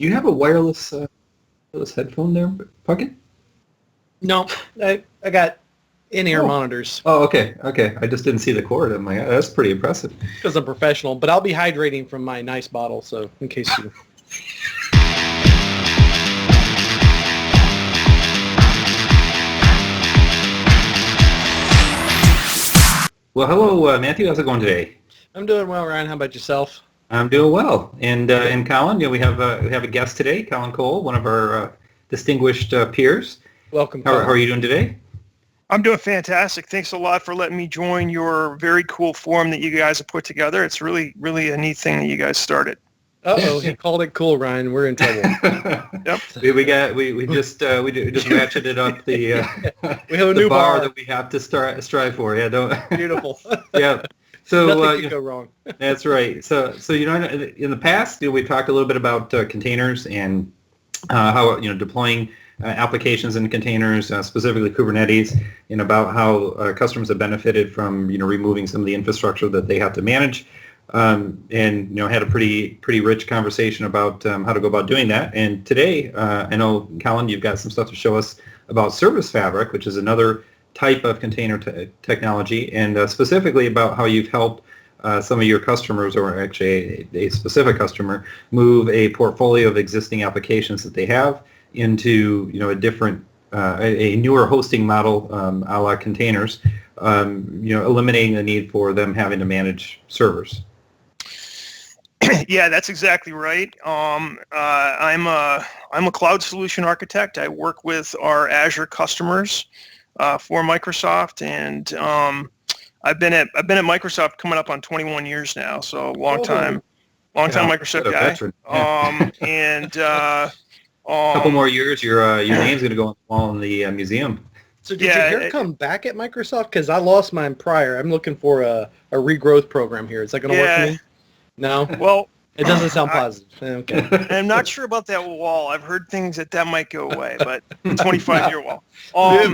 You have a wireless headphone there, Puckett? No, I got in-ear Oh. monitors Oh, okay. I just didn't see the cord. I'm like, that's pretty impressive. because I'm professional, but I'll be hydrating from my nice bottle, so in case you... Well, hello, Matthew. How's it going today? I'm doing well, Ryan. How about yourself? I'm doing well. And Colin, we have a guest today, Colin Cole, one of our distinguished peers. Welcome, How Colin. are you doing today? I'm doing fantastic. Thanks a lot for letting me join your very cool forum that you guys have put together. It's really, really a neat thing that you guys started. Uh-oh, he called it cool, Ryan. We're in trouble. Yep. we just ratcheted up the We have a the new bar that we have to strive for. Yeah, don't. Beautiful. Yeah. So Nothing can go wrong. That's right. So in the past, we talked a little bit about containers and how deploying applications in containers, specifically Kubernetes, and about how customers have benefited from removing some of the infrastructure that they have to manage, and had a pretty rich conversation about how to go about doing that. And today, I know, Colin, you've got some stuff to show us about Service Fabric, which is another type of container technology, and specifically about how you've helped some of your customers, or actually a specific customer, move a portfolio of existing applications that they have into a different, a newer hosting model, a la containers, eliminating the need for them having to manage servers. Yeah, that's exactly right. I'm a cloud solution architect. I work with our Azure customers for Microsoft, and I've been at Microsoft coming up on 21 years now, so long time Microsoft guy. And a couple more years, your name's going to go on the wall in the museum. So did your hair come back at Microsoft? Because I lost mine prior. I'm looking for a regrowth program here. Is that going to work for me? No? Well, it doesn't sound positive. Okay. I'm not sure about that wall. I've heard things that might go away, but 25-year wall.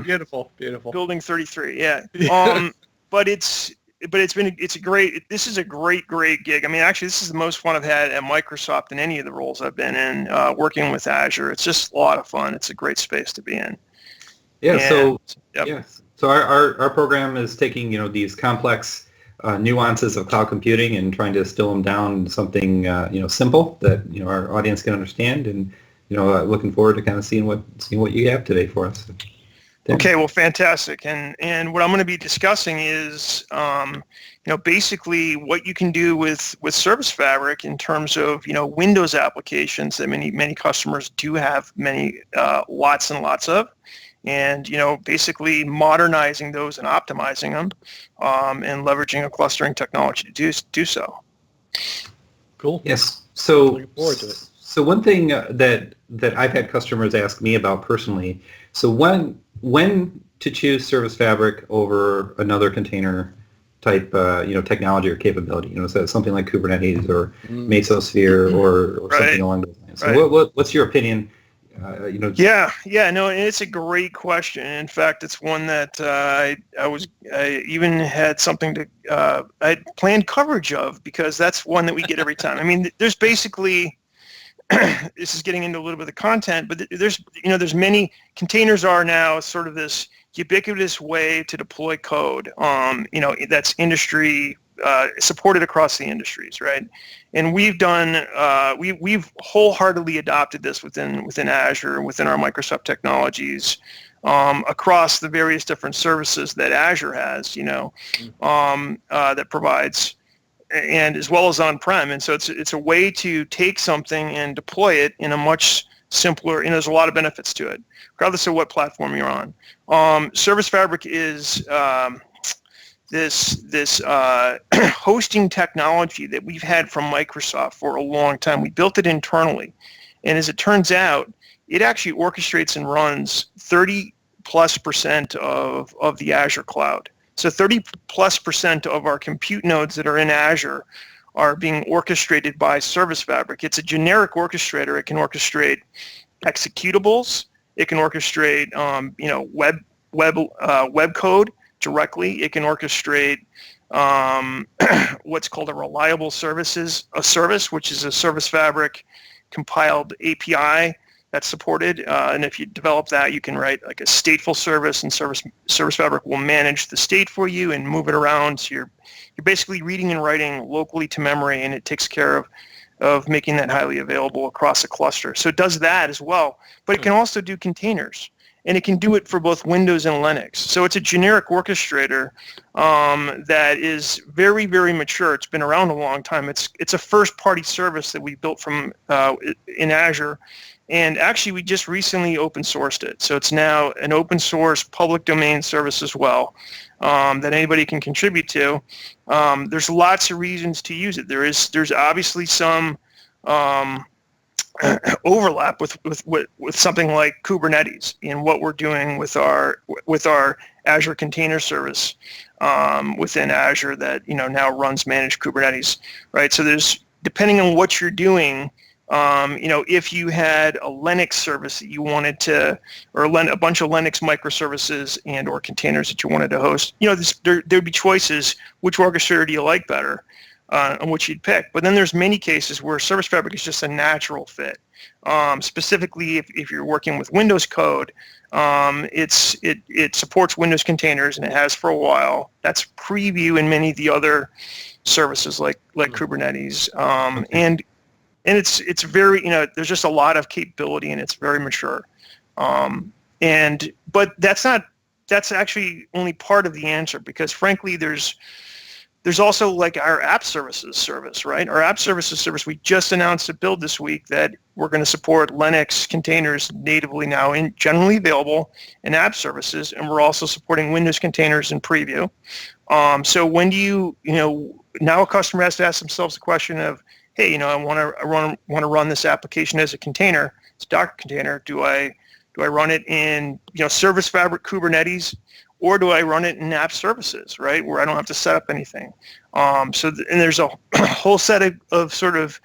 Beautiful. Building 33, yeah. But this is a great gig. I mean, actually, this is the most fun I've had at Microsoft in any of the roles I've been in, working with Azure. It's just a lot of fun. It's a great space to be in. Yeah. So our program is taking these complex nuances of cloud computing and trying to distill them down to something simple that our audience can understand, and looking forward to kind of seeing what you have today for us. Okay, well, fantastic. And what I'm going to be discussing is, basically what you can do with Service Fabric in terms of, Windows applications that many customers do have lots and lots of, and, basically modernizing those and optimizing them, and leveraging a clustering technology to do so. Cool. Yes. So looking forward to it. So one thing that I've had customers ask me about personally, so when to choose Service Fabric over another container type technology or capability, so something like Kubernetes or Mesosphere or something along those lines. So what's your opinion? Yeah, no, it's a great question. In fact, it's one that I even had something to I planned coverage of, because that's one that we get every time. I mean, there's basically this is getting into a little bit of the content, but there's many containers are now sort of this ubiquitous way to deploy code. That's industry supported across the industries, right? And we've done we've wholeheartely adopted this within Azure and within our Microsoft technologies, across the various different services that Azure has, that provides, and as well as on-prem. And so it's a way to take something and deploy it in a much simpler, there's a lot of benefits to it, regardless of what platform you're on. Service Fabric is this hosting technology that we've had from Microsoft for a long time. We built it internally, and as it turns out, it actually orchestrates and runs 30+% of the Azure cloud. So 30+% of our compute nodes that are in Azure are being orchestrated by Service Fabric. It's a generic orchestrator. It can orchestrate executables. It can orchestrate web code directly. It can orchestrate what's called a reliable service, which is a Service Fabric compiled API that's supported, and if you develop that, you can write like a stateful service, and Service Fabric will manage the state for you and move it around. So you're basically reading and writing locally to memory, and it takes care of making that highly available across a cluster. So it does that as well, but it can also do containers, and it can do it for both Windows and Linux. So it's a generic orchestrator that is very, very mature. It's been around a long time. It's a first-party service that we built from in Azure. And actually, we just recently open sourced it. So it's now an open source public domain service as well that anybody can contribute to. There's lots of reasons to use it. There's obviously some overlap with something like Kubernetes in what we're doing with our Azure Container Service within Azure that now runs managed Kubernetes, right? So there's, depending on what you're doing, if you had a Linux service that you wanted to, or a bunch of Linux microservices and or containers that you wanted to host, there'd be choices. Which orchestrator do you like better, and which you'd pick? But then there's many cases where Service Fabric is just a natural fit. Specifically, if you're working with Windows code, it supports Windows containers, and it has for a while. That's preview in many of the other services like Kubernetes, and it's very, there's just a lot of capability, and it's very mature. But that's actually only part of the answer, because frankly, there's also like our app services service, right? Our app services service, we just announced a build this week that we're going to support Linux containers natively now, and generally available in app services, and we're also supporting Windows containers in preview. So when do now a customer has to ask themselves the question of, hey, I want to run this application as a container. It's a Docker container. Do I run it in Service Fabric Kubernetes, or do I run it in app services, right, where I don't have to set up anything? And there's a whole set of sort of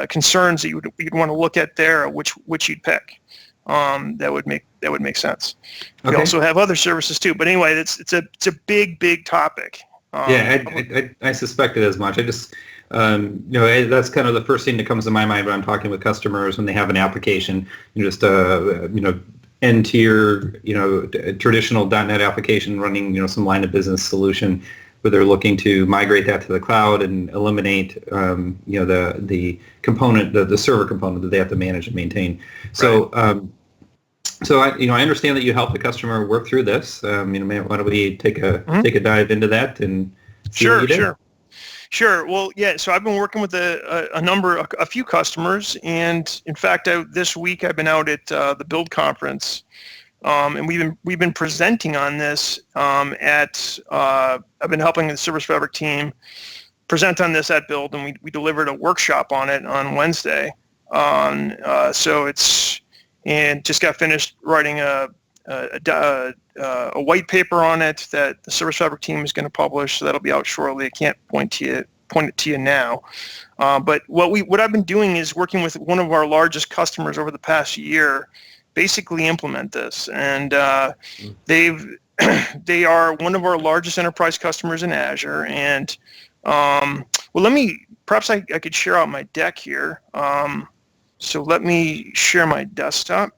concerns that you'd want to look at there, which you'd pick. That would make sense. Okay. We also have other services too, but anyway, it's a big topic. I suspected as much. I just, that's kind of the first thing that comes to my mind when I'm talking with customers when they have an application, end-tier, traditional .NET application running, some line of business solution, where they're looking to migrate that to the cloud and eliminate, the component, the server component that they have to manage and maintain. So, right. I understand that you help the customer work through this. Why don't we take a dive into that and see what you did? Sure. Well, yeah. So I've been working with a few customers, and in fact, this week I've been out at the Build conference, and we've been presenting on this. I've been helping the Service Fabric team present on this at Build, and we delivered a workshop on it on Wednesday. And just got finished writing a white paper on it that the Service Fabric team is going to publish. So that'll be out shortly. I can't point it to you now. But what I've been doing is working with one of our largest customers over the past year, basically implement this. And they are one of our largest enterprise customers in Azure. And perhaps I could share out my deck here. So let me share my desktop.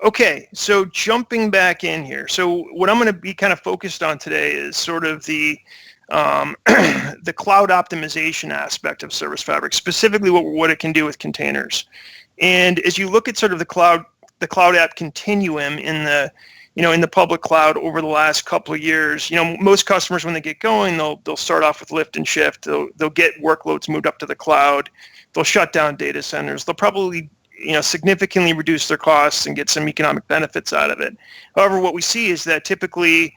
Okay, so jumping back in here. So what I'm going to be kind of focused on today is sort of the cloud optimization aspect of Service Fabric, specifically what it can do with containers. And as you look at sort of the cloud app continuum in the public cloud over the last couple of years, most customers, when they get going, they'll start off with lift and shift. They'll get workloads moved up to the cloud. They'll shut down data centers. They'll probably significantly reduce their costs and get some economic benefits out of it. However, what we see is that typically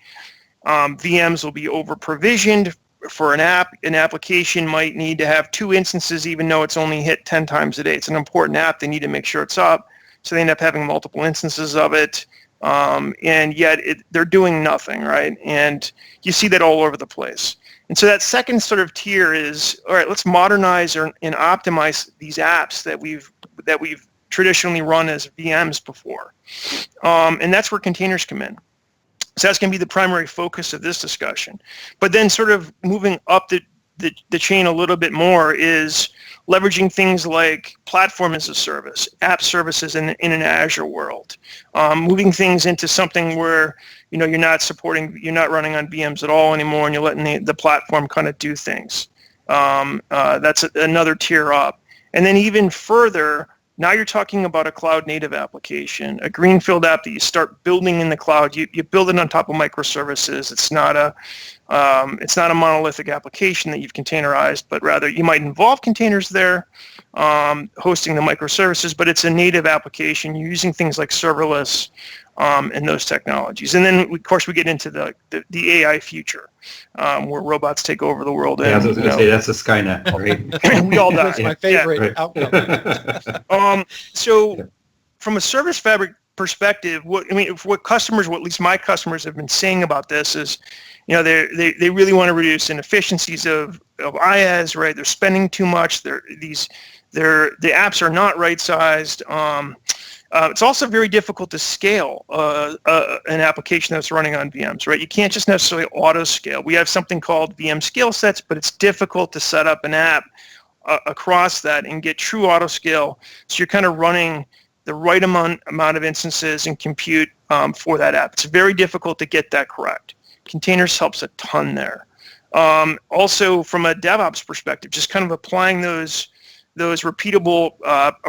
VMs will be over-provisioned for an app. An application might need to have 2 instances, even though it's only hit 10 times a day. It's an important app. They need to make sure it's up, so they end up having multiple instances of it. And yet they're doing nothing, right? And you see that all over the place. And so that second sort of tier is, all right, let's modernize and optimize these apps that we've traditionally run as VMs before. And that's where containers come in. So that's going to be the primary focus of this discussion. But then sort of moving up the the chain a little bit more is leveraging things like platform as a service, app services in an Azure world, moving things into something where you're not running on VMs at all anymore, and you're letting the platform kind of do things. That's another tier up. And then even further, now you're talking about a cloud-native application, a greenfield app that you start building in the cloud. You build it on top of microservices. It's not a monolithic application that you've containerized, but rather you might involve containers there, hosting the microservices, but it's a native application. You're using things like serverless and those technologies. And then, of course, we get into the AI future, where robots take over the world. Yeah, I was going to say, that's the Skynet, right? We all die. That's my favorite outcome. So from a service fabric perspective, what at least my customers have been saying about this is, they really want to reduce inefficiencies of IaaS, right? They're spending too much. The apps are not right-sized. It's also very difficult to scale an application that's running on VMs, right? You can't just necessarily auto-scale. We have something called VM scale sets, but it's difficult to set up an app across that and get true auto-scale. So you're kind of running the right amount of instances and compute for that app. It's very difficult to get that correct. Containers helps a ton there. Also, from a DevOps perspective, just kind of applying those repeatable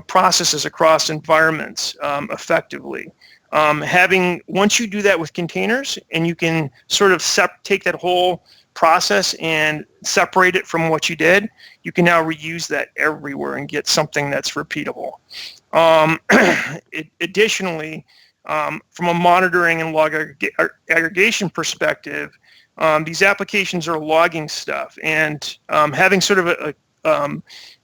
processes across environments effectively. Once you do that with containers, and you can sort of take that whole process and separate it from what you did, you can now reuse that everywhere and get something that's repeatable. Additionally, from a monitoring and log aggregation perspective, these applications are logging stuff, and having sort of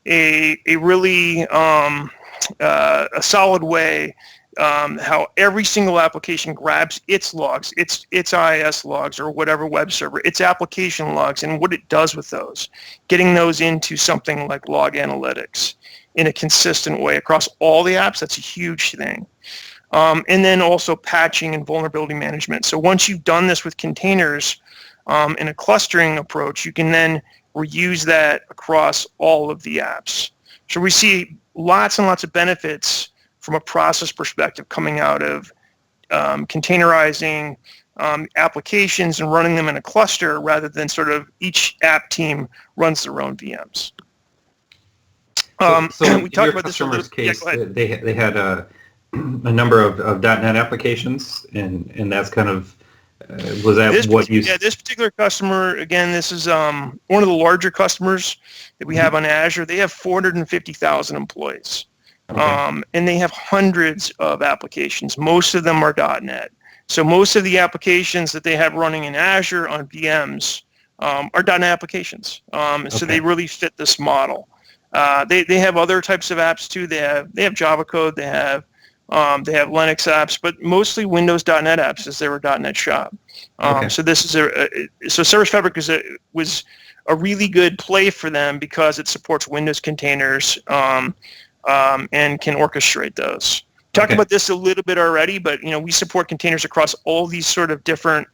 a really a solid way how every single application grabs its logs, its IIS logs or whatever web server, its application logs, and what it does with those, getting those into something like log analytics in a consistent way across all the apps. That's a huge thing. And then also patching and vulnerability management. So once you've done this with containers in a clustering approach, you can then reuse that across all of the apps. So we see lots and lots of benefits from a process perspective coming out of containerizing applications and running them in a cluster rather than sort of each app team runs their own VMs. So we talked in your about this a customer's little. case, they had a number of .NET applications, and that's kind of was that this particular customer, again, this is one of the larger customers that we have on Azure. They have 450,000 employees. Okay. And they have hundreds of applications. Most of them are .NET. So most of the applications that they have running in Azure on VMs are .NET applications. So they really fit this model. They have other types of apps too. They have Java code. They have Linux apps, but mostly Windows.NET apps, as they were a .NET shop. So this is so Service Fabric was a really good play for them because it supports Windows containers and can orchestrate those. Talked about this a little bit already, but we support containers across all these sort of different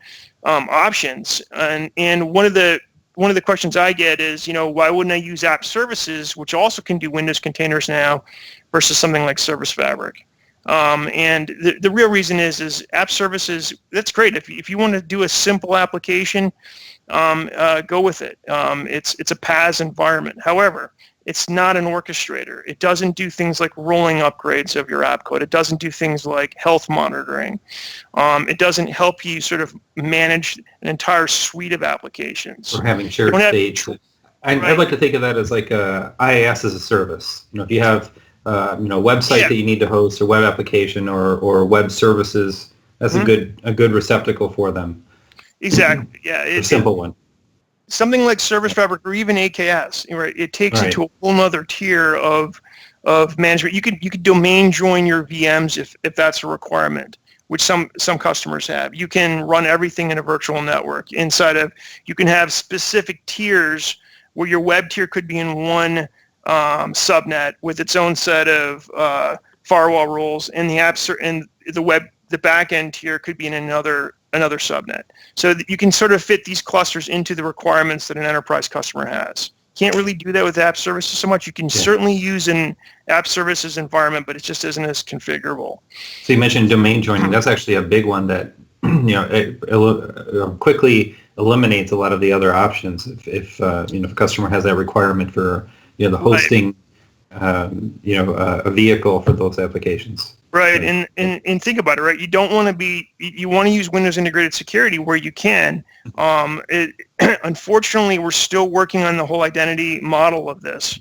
options. And one of the questions I get is, why wouldn't I use app services, which also can do Windows containers now, versus something like Service Fabric? And the real reason is app services, that's great. If you want to do a simple application, go with it. It's a PaaS environment. However, it's not an orchestrator. It doesn't do things like rolling upgrades of your app code. It doesn't do things like health monitoring. It doesn't help you sort of manage an entire suite of applications. Or having shared states. I'd like to think of that as like a IaaS as a service. If you have website that you need to host, or web application, or web services, that's a good receptacle for them. Exactly. Yeah. A simple one. Something like Service Fabric or even AKS, right? It takes it to a whole nother tier of management. You could domain join your VMs if that's a requirement, which some customers have. You can run everything in a virtual network. You can have specific tiers where your web tier could be in one subnet with its own set of firewall rules, and the apps and the back end tier could be in another another subnet. So that you can sort of fit these clusters into the requirements that an enterprise customer has. Can't really do that with app services so much. You can certainly use an app services environment, but it just isn't as configurable. So you mentioned domain joining. That's actually a big one that it quickly eliminates a lot of the other options if a customer has that requirement for the hosting a vehicle for those applications. Right, and think about it, right? You don't want to you want to use Windows Integrated Security where you can. Unfortunately, we're still working on the whole identity model of this,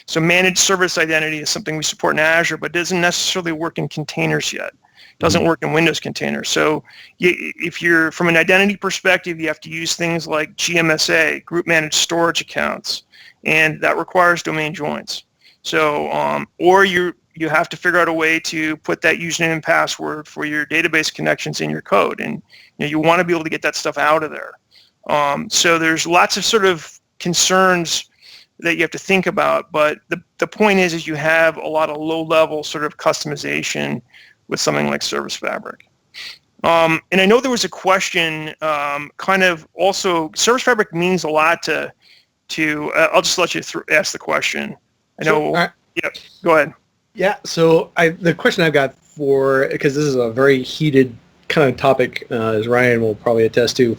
So managed service identity is something we support in Azure, but doesn't necessarily work in containers yet. Doesn't work in Windows containers. So if you're, from an identity perspective, you have to use things like GMSA, group managed storage accounts, and that requires domain joins. So, or you have to figure out a way to put that username and password for your database connections in your code, and you want to be able to get that stuff out of there. So there's lots of sort of concerns that you have to think about, but the point is you have a lot of low-level sort of customization with something like Service Fabric. And I know there was a question, kind of also, Service Fabric means a lot to I'll just let you ask the question. I know. Sure. Yeah, go ahead. Yeah, so the question I've got because this is a very heated kind of topic, as Ryan will probably attest to,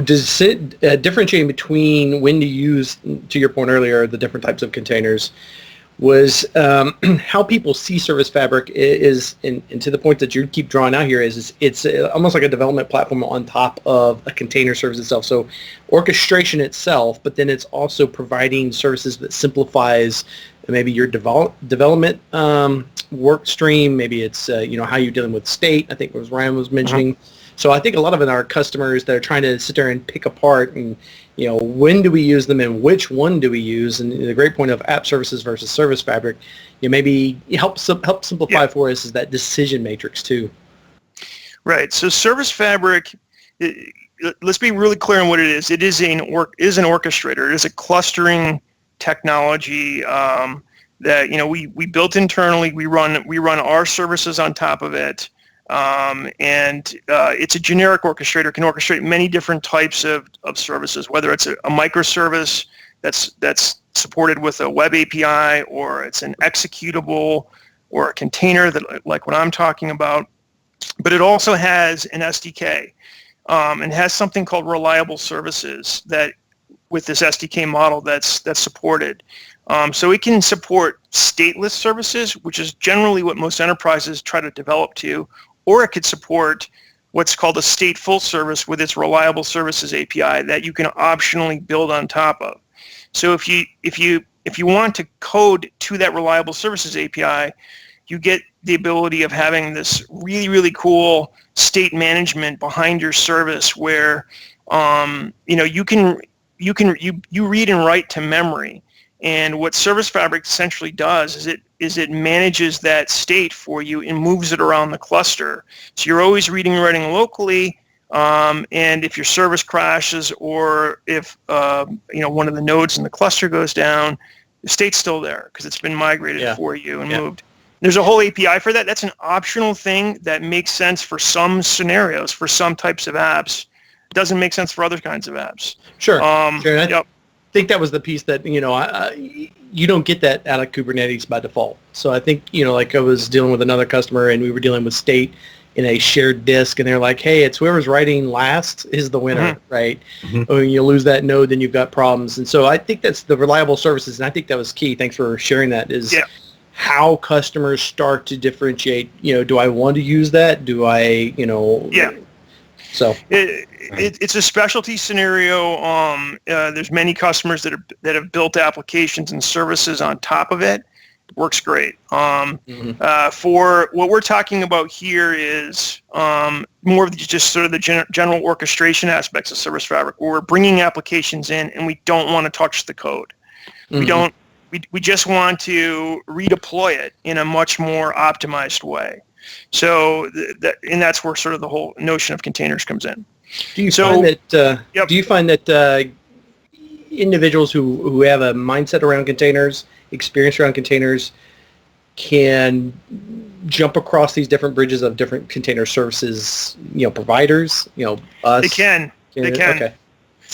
does it differentiate between when to use, to your point earlier, the different types of containers, was how people see Service Fabric is, and to the point that you keep drawing out here, is it's almost like a development platform on top of a container service itself. So orchestration itself, but then it's also providing services that simplifies maybe your development work stream. Maybe it's how you're dealing with state, I think was Ryan was mentioning. So I think a lot of it are customers that are trying to sit there and pick apart and when do we use them and which one do we use? And the great point of app services versus Service Fabric, maybe help simplify for us is that decision matrix too. Right. So Service Fabric, let's be really clear on what it is. It is an orchestrator. It is a clustering technology that we built internally. We run our services on top of it. And it's a generic orchestrator, can orchestrate many different types of services, whether it's a microservice that's supported with a web API, or it's an executable, or a container that, like what I'm talking about. But it also has an SDK, and has something called reliable services that, with this SDK model, that's supported. So it can support stateless services, which is generally what most enterprises try to develop to, or it could support what's called a stateful service with its reliable services API that you can optionally build on top of. So if you want to code to that reliable services API, you get the ability of having this really, really cool state management behind your service where you read and write to memory. And what Service Fabric essentially does is it manages that state for you and moves it around the cluster. So you're always reading and writing locally, and if your service crashes, or if one of the nodes in the cluster goes down, the state's still there because it's been migrated for you and moved. There's a whole API for that. That's an optional thing that makes sense for some scenarios, for some types of apps. It doesn't make sense for other kinds of apps. Sure. Yep. I think that was the piece that you don't get that out of Kubernetes by default. So I think like I was dealing with another customer and we were dealing with state in a shared disk, and they're like, hey, it's whoever's writing last is the winner, right? When you lose that node, then you've got problems. And so I think that's the reliable services, and I think that was key. Thanks for sharing that. Is how customers start to differentiate. Do I want to use that? Do I So it's a specialty scenario. There's many customers that have built applications and services on top of it. It works great. For what we're talking about here is more of just sort of the general orchestration aspects of Service Fabric, where we're bringing applications in and we don't want to touch the code. We just want to redeploy it in a much more optimized way. So that's where sort of the whole notion of containers comes in. Do you find that individuals who have a mindset around containers, experience around containers, can jump across these different bridges of different container services, providers, us? They can. Okay.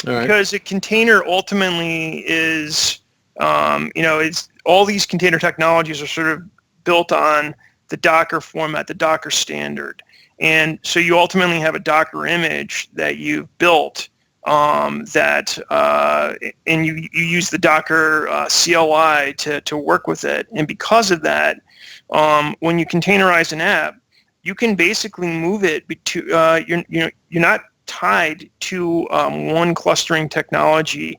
All right. Because a container ultimately is, it's all these container technologies are sort of built on the Docker format, the Docker standard. And so you ultimately have a Docker image that you've built and you use the Docker CLI to work with it. And because of that, when you containerize an app, you can basically move it to, you're not tied to one clustering technology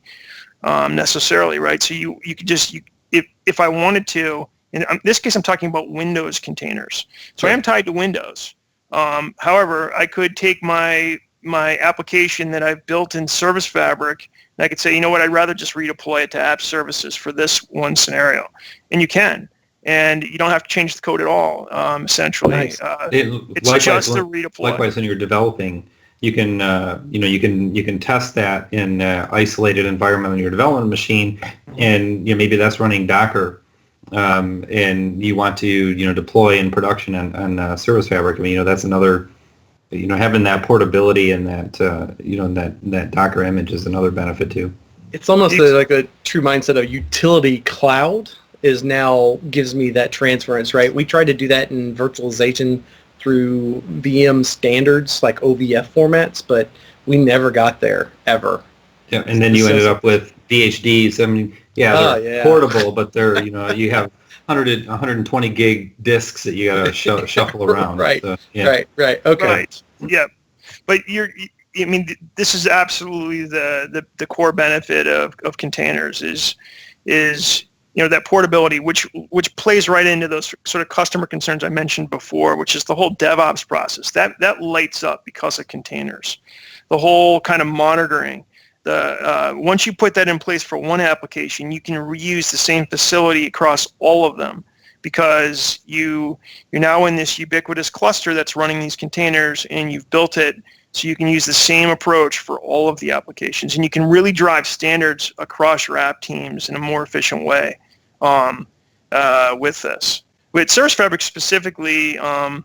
necessarily, right? So you could just, if I wanted to, in this case I'm talking about Windows containers. So I am tied to Windows. However, I could take my application that I've built in Service Fabric, and I could say, you know what, I'd rather just redeploy it to app services for this one scenario. And you can. And you don't have to change the code at all, essentially. Nice. It's just a redeploy. Likewise, when you're developing, you can you can test that in isolated environment on your development machine, and maybe that's running Docker, and you want to deploy in production on Service Fabric. I mean, that's another, having that portability and that that Docker image is another benefit too. It's almost like a true mindset of utility cloud is now gives me that transference, right? We tried to do that in virtualization through VM standards like OVF formats, but we never got there ever. Yeah, and then you ended up with VHDs. I mean, they're portable, but they're you have 120 gig disks that you got to shuffle around. Right. So, yeah. Right. Okay. Right. Yeah, but this is absolutely the core benefit of containers is that portability, which plays right into those sort of customer concerns I mentioned before, which is the whole DevOps process. That lights up because of containers. The whole kind of monitoring. Once you put that in place for one application, you can reuse the same facility across all of them because you're now in this ubiquitous cluster that's running these containers, and you've built it so you can use the same approach for all of the applications, and you can really drive standards across your app teams in a more efficient way with this. With Service Fabric specifically, I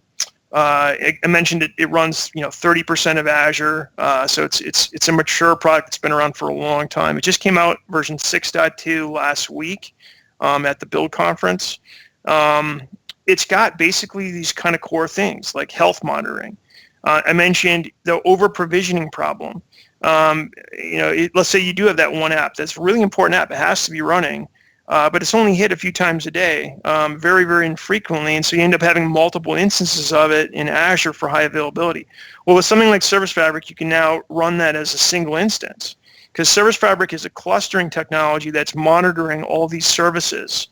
mentioned it runs 30% of Azure, so it's a mature product that's been around for a long time. It just came out version 6.2 last week at the Build conference. It's got basically these kind of core things like health monitoring. I mentioned the over-provisioning problem. Let's say you do have that one app. That's a really important app. It has to be running, but it's only hit a few times a day, very, very infrequently, and so you end up having multiple instances of it in Azure for high availability. Well, with something like Service Fabric, you can now run that as a single instance because Service Fabric is a clustering technology that's monitoring all these services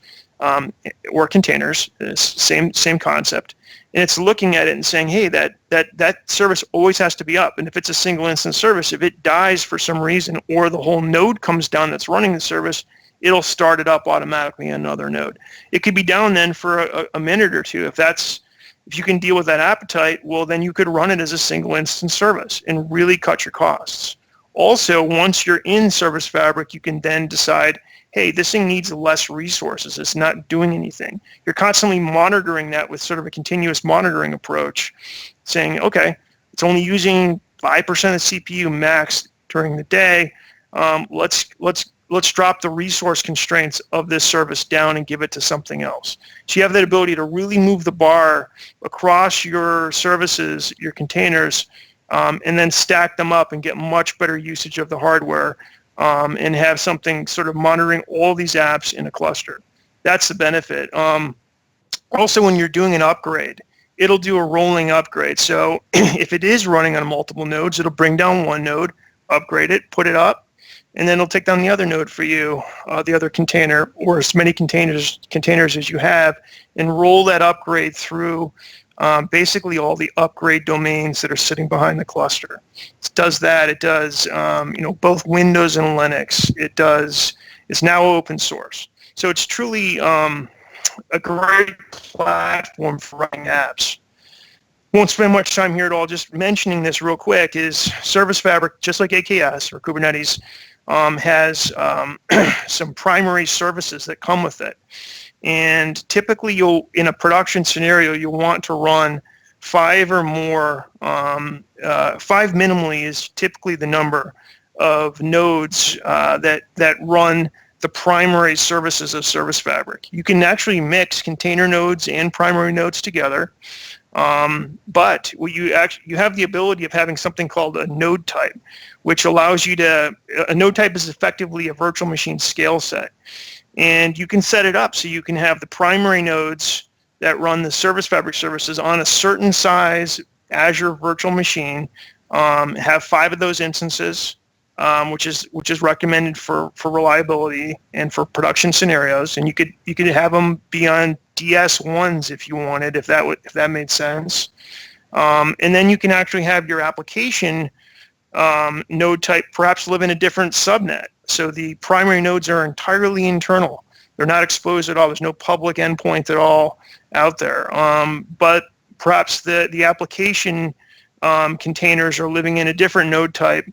or containers, same concept. And it's looking at it and saying, hey, that service always has to be up. And if it's a single instance service, if it dies for some reason or the whole node comes down that's running the service, it'll start it up automatically in another node. It could be down then for a minute or two. If you can deal with that appetite, well, then you could run it as a single instance service and really cut your costs. Also, once you're in Service Fabric, you can then decide, hey, this thing needs less resources. It's not doing anything. You're constantly monitoring that with sort of a continuous monitoring approach, saying, okay, it's only using 5% of the CPU max during the day. Let's drop the resource constraints of this service down and give it to something else. So you have that ability to really move the bar across your services, your containers, and then stack them up and get much better usage of the hardware. And have something sort of monitoring all these apps in a cluster. That's the benefit. Also, when you're doing an upgrade, it'll do a rolling upgrade. So if it is running on multiple nodes, it'll bring down one node, upgrade it, put it up, and then it'll take down the other node for you, the other container, or as many containers as you have, and roll that upgrade through basically all the upgrade domains that are sitting behind the cluster. It does that. It does both Windows and Linux. It's now open source. So it's truly a great platform for running apps. Won't spend much time here at all. Just mentioning this real quick is Service Fabric, just like AKS or Kubernetes, has some primary services that come with it. And typically in a production scenario, you'll want to run 5 or more. 5 minimally is typically the number of nodes that run the primary services of Service Fabric. You can actually mix container nodes and primary nodes together, but you have the ability of having something called a node type, which allows you to. A node type is effectively a virtual machine scale set. And you can set it up so you can have the primary nodes that run the Service Fabric services on a certain size Azure virtual machine, have 5 of those instances, which is recommended for reliability and for production scenarios. And you could have them be on DS1s if you wanted, if that made sense. And then you can actually have your application node type perhaps live in a different subnet. So the primary nodes are entirely internal. They're not exposed at all. There's no public endpoint at all out there. But perhaps the application containers are living in a different node type,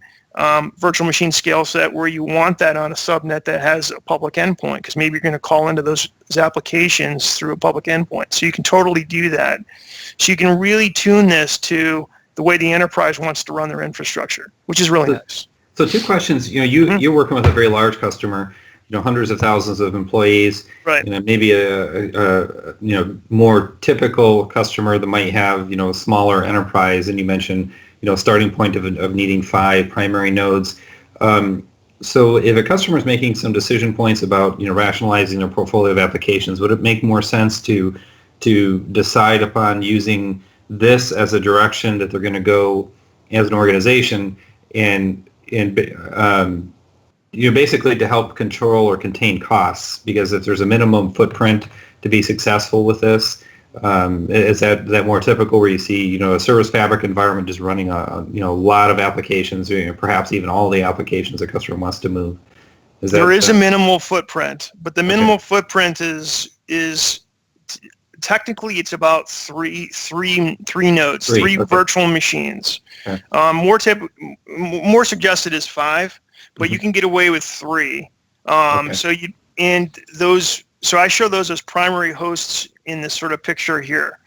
virtual machine scale set, where you want that on a subnet that has a public endpoint, because maybe you're going to call into those applications through a public endpoint. So you can totally do that. So you can really tune this to the way the enterprise wants to run their infrastructure, which is really nice. So 2 questions. You're working with a very large customer, hundreds of thousands of employees. Right. Maybe a more typical customer that might have a smaller enterprise, and you mentioned starting point of needing 5 primary nodes. So if a customer is making some decision points about rationalizing their portfolio of applications, would it make more sense to decide upon using this as a direction that they're going to go as an organization, and basically to help control or contain costs? Because if there's a minimum footprint to be successful with this, is that more typical, where you see a Service Fabric environment just running a lot of applications, perhaps even all the applications a customer wants to move? There is a minimal footprint, but the minimal footprint is technically it's about three nodes, three virtual machines. Okay. More suggested is 5, but you can get away with 3. So I show those as primary hosts in this sort of picture here.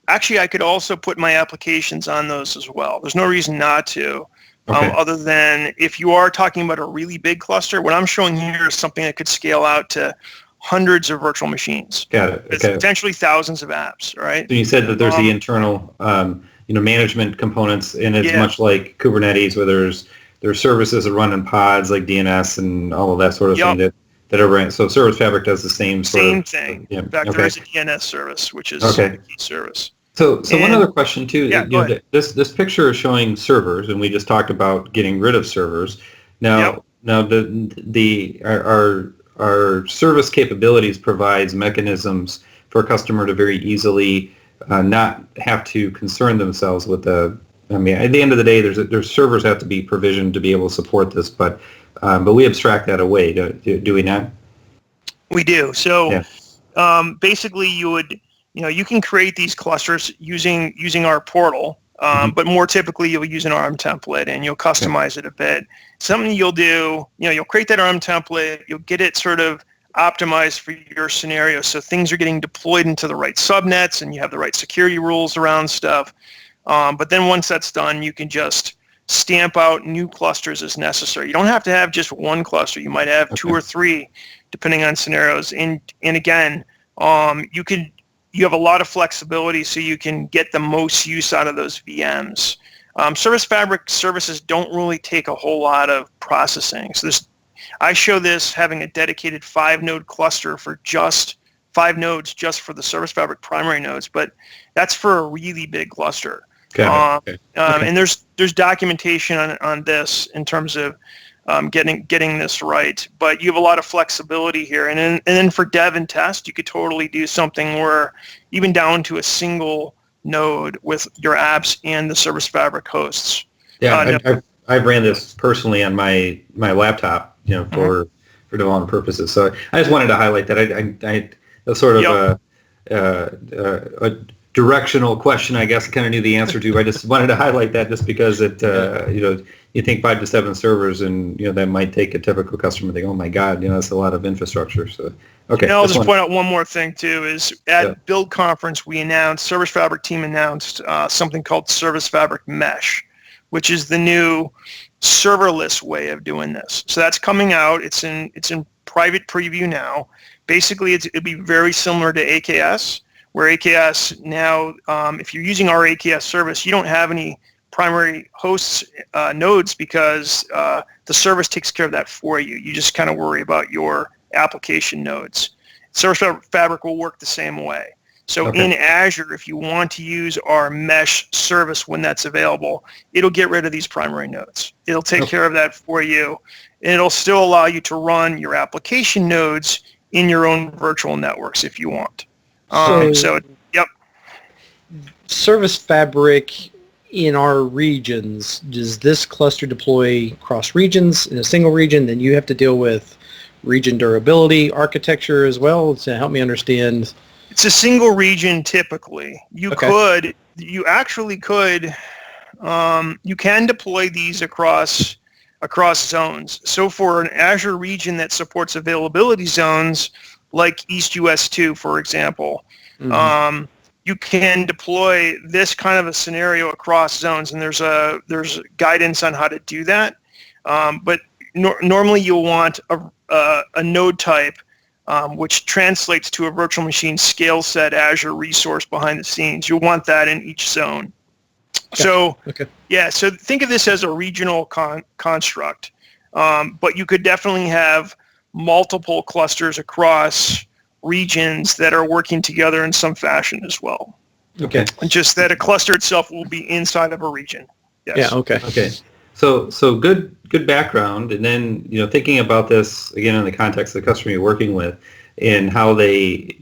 Actually, I could also put my applications on those as well. There's no reason not to, other than if you are talking about a really big cluster. What I'm showing here is something that could scale out to hundreds of virtual machines. Got it. Okay. It's potentially thousands of apps, right? So you said that there's the internal, management components, and it's much like Kubernetes, where there's services that run in pods like DNS and all of that sort of thing that are running. So Service Fabric does the same thing. In fact, there is a DNS service, which is a key service. So one other question too. This picture is showing servers, and we just talked about getting rid of servers. Now our service capabilities provides mechanisms for a customer to very easily not have to concern themselves with at the end of the day, there's servers have to be provisioned to be able to support this, but we abstract that away, do we not? We do. So basically, you can create these clusters using our portal, but more typically you'll use an ARM template and you'll customize it a bit. Something you'll do, you'll create that ARM template, you'll get it sort of optimized for your scenario, so things are getting deployed into the right subnets and you have the right security rules around stuff. But then once that's done, you can just stamp out new clusters as necessary. You don't have to have just one cluster. You might have 2 or 3, depending on scenarios. And again, you have a lot of flexibility, so you can get the most use out of those VMs. Service Fabric services don't really take a whole lot of processing. So I show this having a dedicated 5-node cluster for just 5 nodes just for the Service Fabric primary nodes, but that's for a really big cluster. And there's documentation on this in terms of getting this right, but you have a lot of flexibility here. And then for dev and test, you could totally do something where even down to a single node with your apps and the Service Fabric hosts. I've ran this personally on my laptop, for development purposes. So I just wanted to highlight that. I sort of a directional question, I guess I kind of knew the answer to. I just wanted to highlight that just because you think 5 to 7 servers, and that might take a typical customer. They go, oh my God, that's a lot of infrastructure. So Okay. I'll just just one. point out one more thing too. Is at Build Conference we announced, Service Fabric team announced something called Service Fabric Mesh, which is the new serverless way of doing this. So that's coming out. It's in private preview now. Basically, it'd be very similar to AKS, where AKS now, if you're using our AKS service, you don't have any primary hosts nodes because the service takes care of that for you. You just kind of worry about your application nodes. Service Fabric will work the same way. So in Azure, if you want to use our mesh service when that's available, it'll get rid of these primary nodes. It'll take care of that for you. And it'll still allow you to run your application nodes in your own virtual networks if you want. Yep. Service Fabric in our regions, does this cluster deploy across regions in a single region? Then you have to deal with region durability, architecture as well, to help me understand. It's a single region typically. You actually could, you can deploy these across zones. So for an Azure region that supports availability zones, like East US 2, for example, you can deploy this kind of a scenario across zones, and there's guidance on how to do that. But normally you'll want a node type, which translates to a virtual machine scale set Azure resource behind the scenes. You'll want that in each zone. So think of this as a regional construct, but you could definitely have multiple clusters across regions that are working together in some fashion as well. Okay. Just that a cluster itself will be inside of a region. Yes. Yeah. Okay. Okay. So good background, and then thinking about this again in the context of the customer you're working with, and how they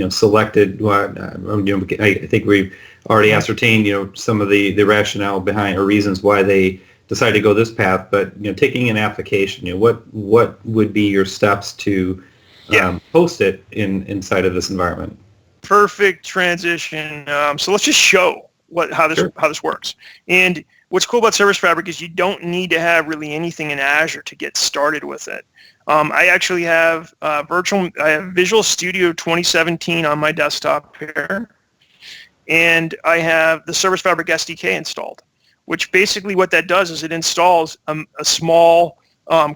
selected. I think we've already ascertained some of the rationale behind or reasons why they decided to go this path. But taking an application, what would be your steps to host it inside of this environment? Perfect transition. So let's just show how this works. And what's cool about Service Fabric is you don't need to have really anything in Azure to get started with it. I actually have Visual Studio 2017 on my desktop here, and I have the Service Fabric SDK installed, which basically what that does is it installs a small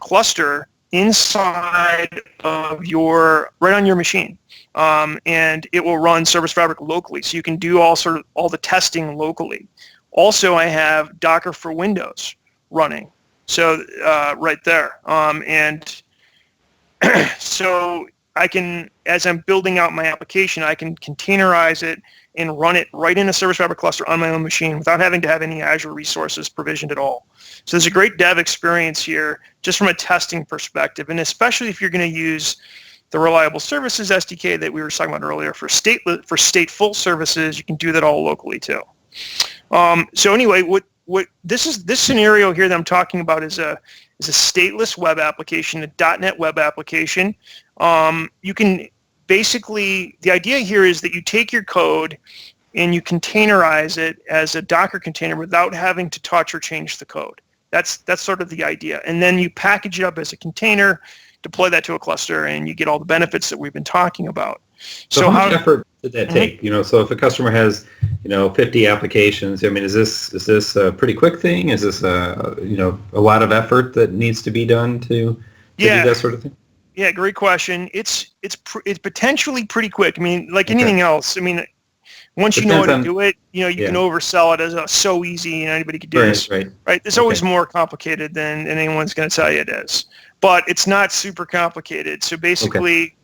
cluster inside of right on your machine, and it will run Service Fabric locally, so you can do all the testing locally. Also, I have Docker for Windows running, so right there, and so I can, as I'm building out my application, I can containerize it and run it right in a Service Fabric cluster on my own machine without having to have any Azure resources provisioned at all. So there's a great dev experience here just from a testing perspective, and especially if you're going to use the Reliable Services SDK that we were talking about earlier for stateful services, you can do that all locally too. So anyway, what this scenario here that I'm talking about is a stateless web application, a .NET web application. You can basically, the idea here is that you take your code and you containerize it as a Docker container without having to touch or change the code. That's sort of the idea. And then you package it up as a container, deploy that to a cluster, and you get all the benefits that we've been talking about. So how much effort did that take? So if a customer has 50 applications, is this a pretty quick thing? Is this a lot of effort that needs to be done to do that sort of thing? Yeah, great question. It's potentially pretty quick. Like anything else. Once you know how to do it, you can oversell it as so easy and anybody could do this. Right. It's always more complicated than anyone's going to tell you it is. But it's not super complicated. So basically,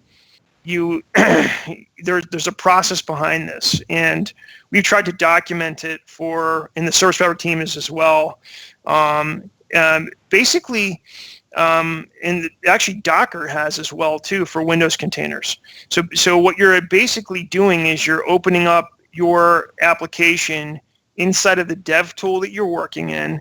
there's a process behind this, and we've tried to document it in the Service Fabric team as well. Basically, and actually Docker has as well too for Windows containers. So what you're basically doing is you're opening up your application inside of the dev tool that you're working in.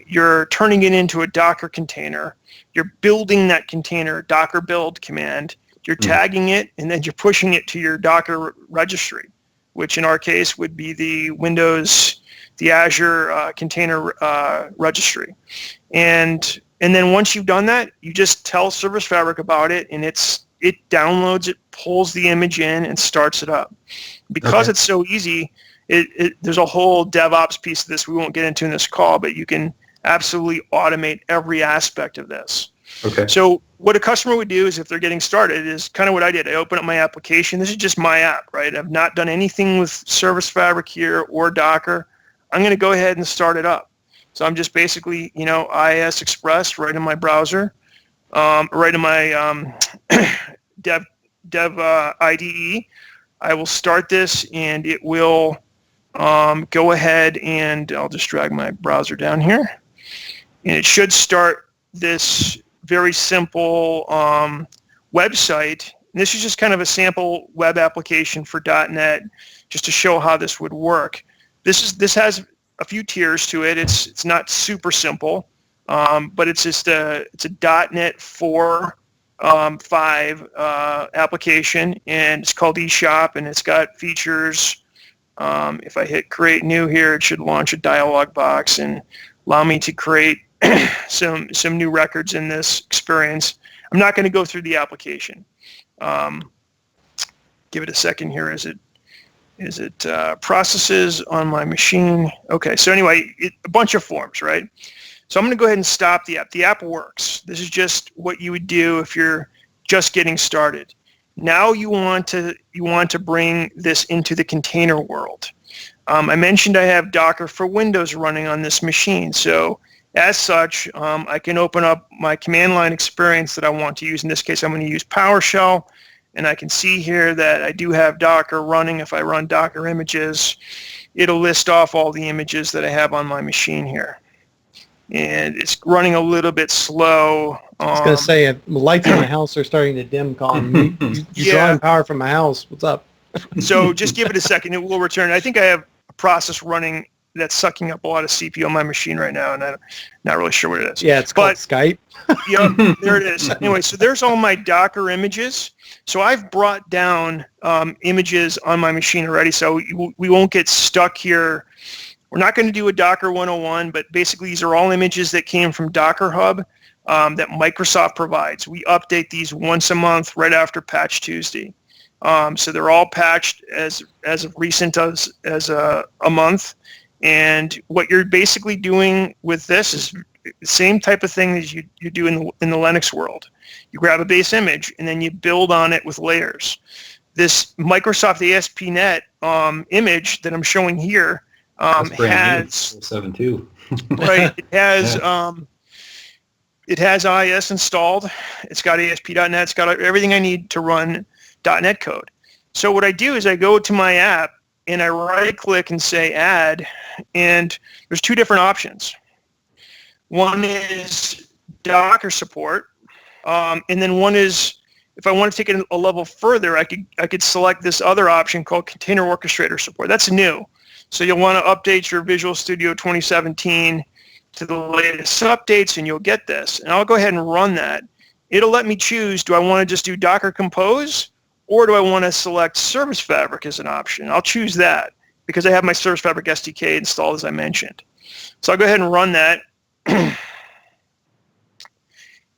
You're turning it into a Docker container. You're building that container, Docker build command. You're tagging it, and then you're pushing it to your Docker registry, which in our case would be the Azure container registry. And then once you've done that, you just tell Service Fabric about it, and it's it downloads it, pulls the image in, and starts it up. Because it's so easy, there's a whole DevOps piece of this we won't get into in this call, but you can absolutely automate every aspect of this. Okay. So what a customer would do is, if they're getting started, is kind of what I did. I open up my application. This is just my app, right? I've not done anything with Service Fabric here or Docker. I'm going to go ahead and start it up. So I'm just basically, IIS Express right in my browser, right in my dev IDE. I will start this, and it will go ahead, and I'll just drag my browser down here. And it should start this very simple website. And this is just kind of a sample web application for .NET, just to show how this would work. This has a few tiers to it. It's not super simple, but it's just it's a .NET 4 5 application, and it's called eShop, and it's got features. If I hit create new here, it should launch a dialog box and allow me to create some new records in this experience. I'm not going to go through the application. Give it a second here as it processes on my machine. Okay, so anyway, a bunch of forms, right? So I'm going to go ahead and stop the app. The app works. This is just what you would do if you're just getting started. Now you want to bring this into the container world. I mentioned I have Docker for Windows running on this machine. So as such, I can open up my command line experience that I want to use. In this case, I'm going to use PowerShell. And I can see here that I do have Docker running. If I run Docker images, it'll list off all the images that I have on my machine here. And it's running a little bit slow. I was going to say, the lights in my house are starting to dim, Colin. You're drawing power from my house. What's up? So just give it a second. It will return. I think I have a process running that's sucking up a lot of CPU on my machine right now, and I'm not really sure what it is. Yeah, it's called Skype. Yeah, there it is. Anyway, so there's all my Docker images. So I've brought down images on my machine already, so we won't get stuck here. We're not going to do a Docker 101, but basically these are all images that came from Docker Hub that Microsoft provides. We update these once a month right after Patch Tuesday. So they're all patched as of recent as a month. And what you're basically doing with this is the same type of thing as you do in the Linux world. You grab a base image, and then you build on it with layers. This Microsoft ASP.NET image that I'm showing here has 7.2. Right. It has IIS installed. It's got ASP.NET. It's got everything I need to run .NET code. So what I do is I go to my app, and I right-click and say Add, and there's two different options. One is Docker support, and then one is, if I want to take it a level further, I could select this other option called Container Orchestrator support. That's new. So you'll want to update your Visual Studio 2017 to the latest updates, and you'll get this. And I'll go ahead and run that. It'll let me choose, do I want to just do Docker Compose, or do I want to select Service Fabric as an option? I'll choose that because I have my Service Fabric SDK installed, as I mentioned. So I'll go ahead and run that. And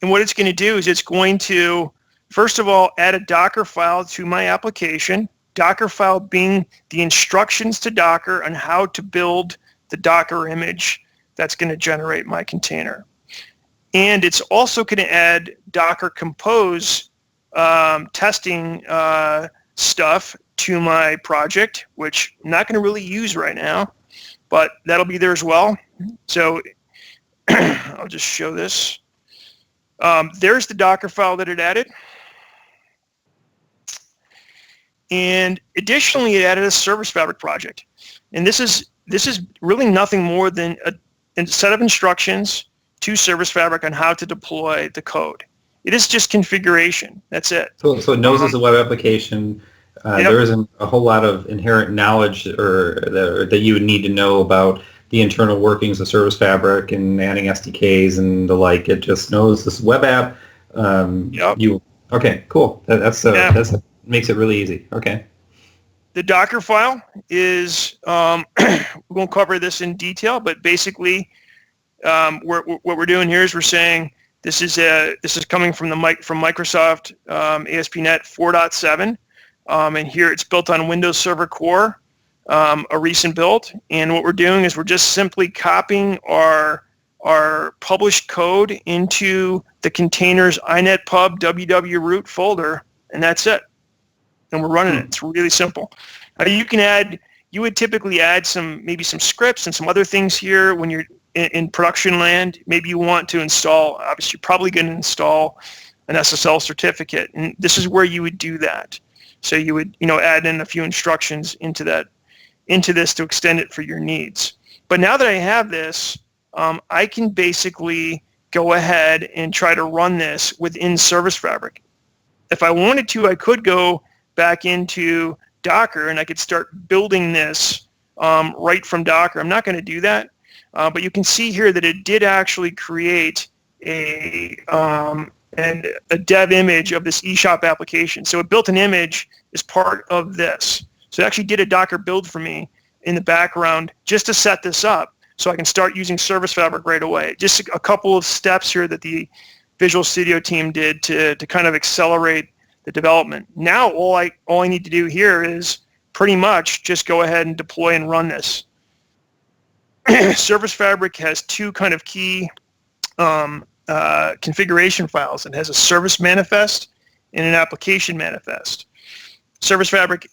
what it's going to do is it's going to, first of all, add a Docker file to my application. Docker file being the instructions to Docker on how to build the Docker image that's going to generate my container. And it's also going to add Docker Compose testing stuff to my project, which I'm not going to really use right now, but that'll be there as well. So I'll just show this. There's the Docker file that it added. And additionally, it added a Service Fabric project. And this is really nothing more than a set of instructions to Service Fabric on how to deploy the code. It is just configuration. That's it. So it knows it's a web application. Yep. There isn't a whole lot of inherent knowledge that you would need to know about the internal workings of Service Fabric and adding SDKs and the like. It just knows this web app. Yep. Okay, cool. That makes it really easy. Okay. The Docker file is, we won't cover this in detail, but basically what we're doing here is we're saying This is coming from from Microsoft ASP.NET 4.7, and here it's built on Windows Server Core, a recent build. And what we're doing is we're just simply copying our published code into the containers inetpub ww root folder, and that's it. And we're running it. It's really simple. You would typically add maybe some scripts and some other things here when you're in production land. Maybe you want to install, obviously you're probably going to install an SSL certificate, and this is where you would do that. So you would, add in a few instructions into this to extend it for your needs. But now that I have this, I can basically go ahead and try to run this within Service Fabric. If I wanted to, I could go back into Docker and I could start building this right from Docker. I'm not going to do that, but you can see here that it did actually create a dev image of this eShop application. So it built an image as part of this. So it actually did a Docker build for me in the background just to set this up so I can start using Service Fabric right away. Just a couple of steps here that the Visual Studio team did to kind of accelerate the development. Now all I need to do here is pretty much just go ahead and deploy and run this. Service Fabric has two kind of key configuration files. It has a service manifest and an application manifest. Service Fabric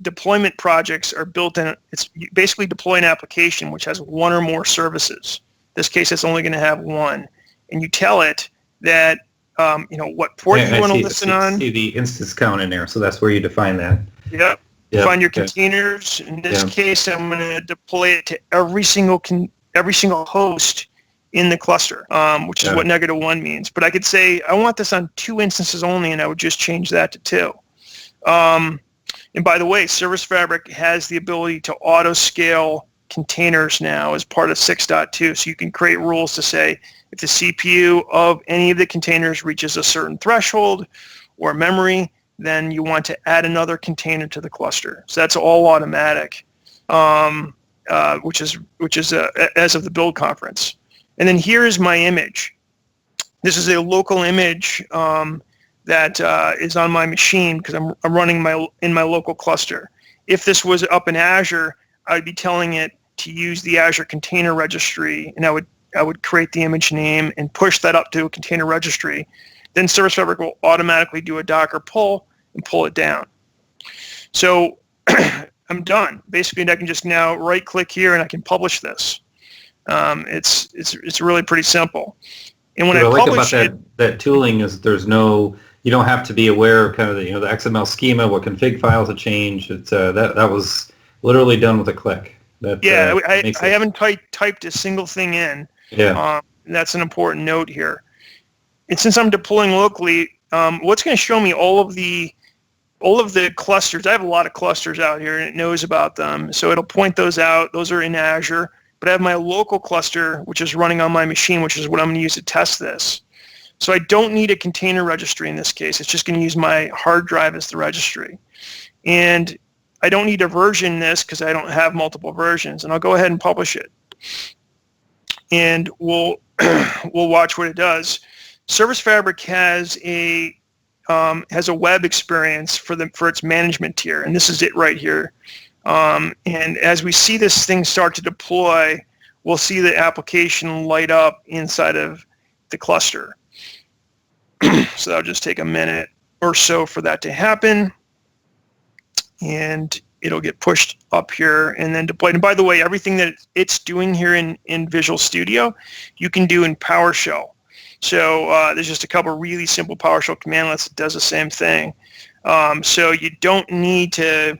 deployment projects are built in. It's basically deploy an application which has one or more services. In this case, it's only going to have one, and you tell it that what port you want to listen on. See the instance count in there, so that's where you define that. Yep. Define your containers. In this case, I'm going to deploy it to every single host in the cluster, which is what -1 means. But I could say I want this on 2 instances only, and I would just change that to 2. And by the way, Service Fabric has the ability to auto-scale containers now as part of 6.2. So you can create rules to say if the CPU of any of the containers reaches a certain threshold or memory, then you want to add another container to the cluster. So that's all automatic, which is as of the build conference. And then here is my image. This is a local image that is on my machine because I'm running in my local cluster. If this was up in Azure, I would be telling it to use the Azure Container Registry, and I would create the image name and push that up to a container registry. Then Service Fabric will automatically do a Docker pull and pull it down. So I'm done. Basically, I can just now right-click here and I can publish this. It's really pretty simple. And when I publish like about that tooling is you don't have to be aware of kind of the XML schema, what config files have changed. It's that was literally done with a click. I haven't typed a single thing in. Yeah. That's an important note here. And since I'm deploying locally, what's going to show me all of the clusters. I have a lot of clusters out here, and it knows about them. So it'll point those out. Those are in Azure. But I have my local cluster, which is running on my machine, which is what I'm going to use to test this. So I don't need a container registry in this case. It's just going to use my hard drive as the registry. And I don't need to version this because I don't have multiple versions. And I'll go ahead and publish it. And we'll watch what it does. Service Fabric has a web experience for its management tier, and this is it right here. And as we see this thing start to deploy, we'll see the application light up inside of the cluster. So that'll just take a minute or so for that to happen, and it'll get pushed up here and then deployed. And by the way, everything that it's doing here in Visual Studio, you can do in PowerShell. So there's just a couple really simple PowerShell commandlets that does the same thing. So you don't need to,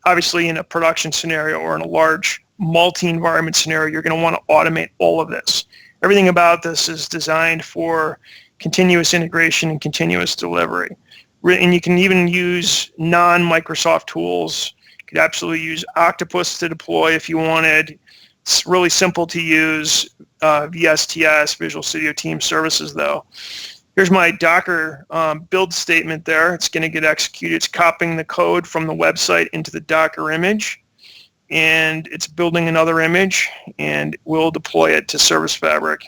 obviously in a production scenario or in a large multi-environment scenario, you're going to want to automate all of this. Everything about this is designed for continuous integration and continuous delivery. And you can even use non-Microsoft tools. You could absolutely use Octopus to deploy if you wanted. It's really simple to use. VSTS, Visual Studio Team Services, though. Here's my Docker build statement there. It's going to get executed. It's copying the code from the website into the Docker image, and it's building another image, and we'll deploy it to Service Fabric.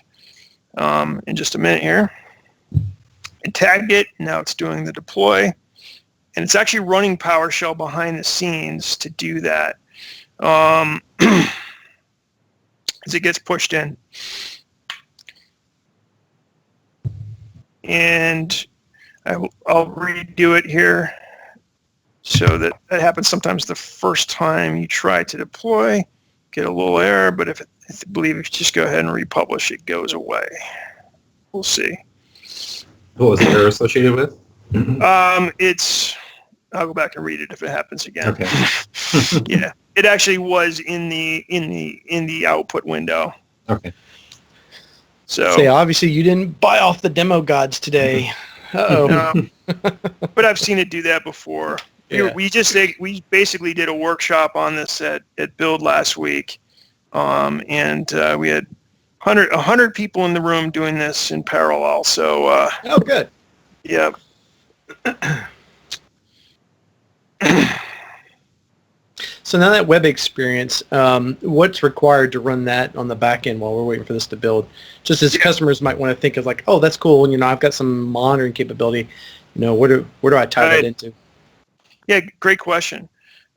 in just a minute here. It tagged it. Now it's doing the deploy. And it's actually running PowerShell behind the scenes to do that as it gets pushed in. And I'll redo it here. So that happens sometimes the first time you try to deploy, get a little error, but if I believe if you just go ahead and republish, it goes away. We'll see. What was the error associated with? I'll go back and read it if it happens again. Okay. Yeah, it actually was in the output window. Okay. So say obviously you didn't buy off the demo gods today. Uh-oh. No, but I've seen it do that before. Yeah. We basically did a workshop on this at Build last week, and we had 100 people in the room doing this in parallel. So Oh, good. yeah. So now that web experience, what's required to run that on the back end while we're waiting for this to build? Just as customers might want to think of like, oh, that's cool. You know, I've got some monitoring capability. You know, where do I tie that into? Yeah, great question.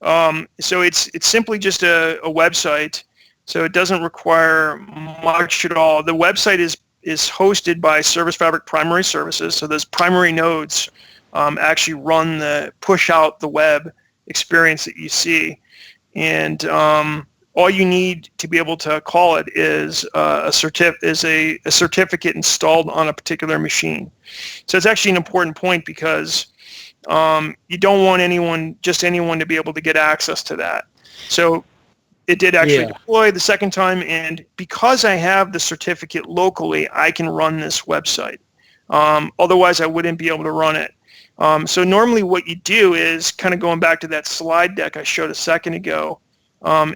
So it's simply just a website. So it doesn't require much at all. The website is hosted by Service Fabric primary services. So those primary nodes actually push out the web experience that you see. And all you need to be able to call it is a certificate installed on a particular machine. So it's actually an important point because you don't want anyone to be able to get access to that. So it did actually deploy the second time, and because I have the certificate locally, I can run this website. Otherwise, I wouldn't be able to run it. So normally what you do is, kind of going back to that slide deck I showed a second ago,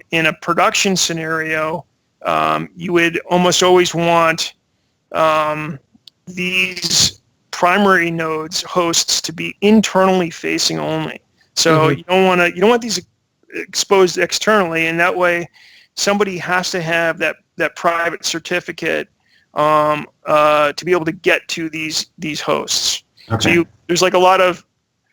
in a production scenario, you would almost always want these primary nodes hosts to be internally facing only. So you don't want these exposed externally, and that way somebody has to have that private certificate to be able to get to these hosts. Okay. So there's like a lot of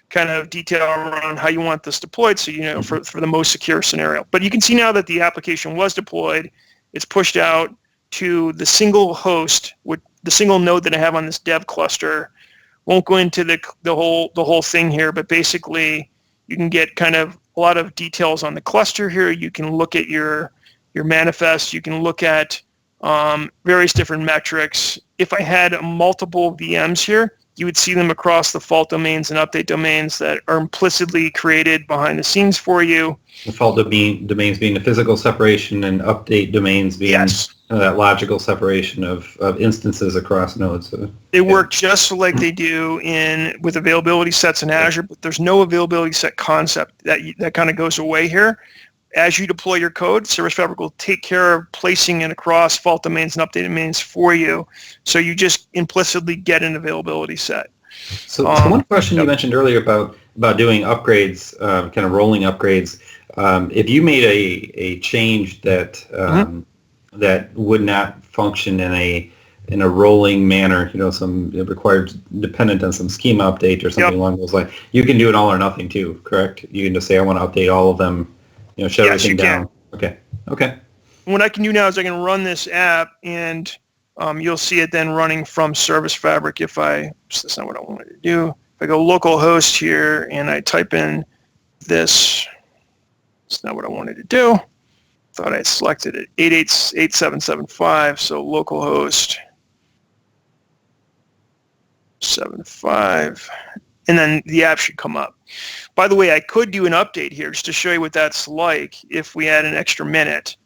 kind of detail around how you want this deployed, so you know for the most secure scenario. But you can see now that the application was deployed, it's pushed out to the single host with the single node that I have on this dev cluster. Won't go into the whole thing here, but basically you can get kind of a lot of details on the cluster here. You can look at your manifest. You can look at various different metrics. If I had multiple VMs here, you would see them across the fault domains and update domains that are implicitly created behind the scenes for you. The fault domains being the physical separation, and update domains being that logical separation of instances across nodes. They work just like they do with availability sets in Azure, but there's no availability set concept. That kind of goes away here. As you deploy your code, Service Fabric will take care of placing it across fault domains and update domains for you. So you just implicitly get an availability set. So one question you mentioned earlier about doing upgrades, kind of rolling upgrades. If you made a change that that would not function in a rolling manner, you know, it required dependent on some schema update or something along those lines, you can do it all or nothing too, correct? You can just say, I want to update all of them. You know, shut everything down. Okay. What I can do now is I can run this app, and you'll see it then running from Service Fabric. That's not what I wanted to do. If I go localhost here and I type in this, it's not what I wanted to do. Thought I selected it 888775. So localhost 75. And then the app should come up. By the way, I could do an update here just to show you what that's like if we had an extra minute.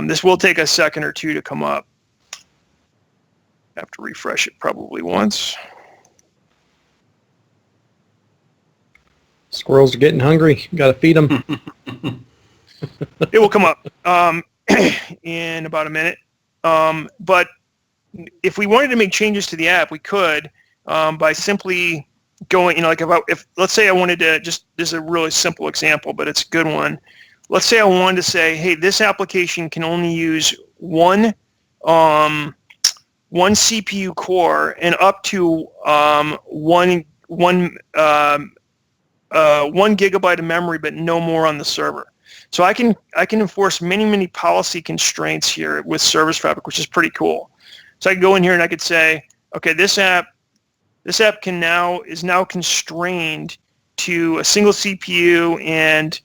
This will take a second or two to come up. I have to refresh it probably once. Squirrels are getting hungry. Got to feed them. It will come up in about a minute. But if we wanted to make changes to the app, we could by simply going, you know, like if let's say I wanted to this is a really simple example, but it's a good one. Let's say I wanted to say, hey, this application can only use one one CPU core and up to 1 gigabyte of memory, but no more on the server. So I can enforce many policy constraints here with Service Fabric, which is pretty cool. So I can go in here and I could say, okay, this app is now constrained to a single CPU and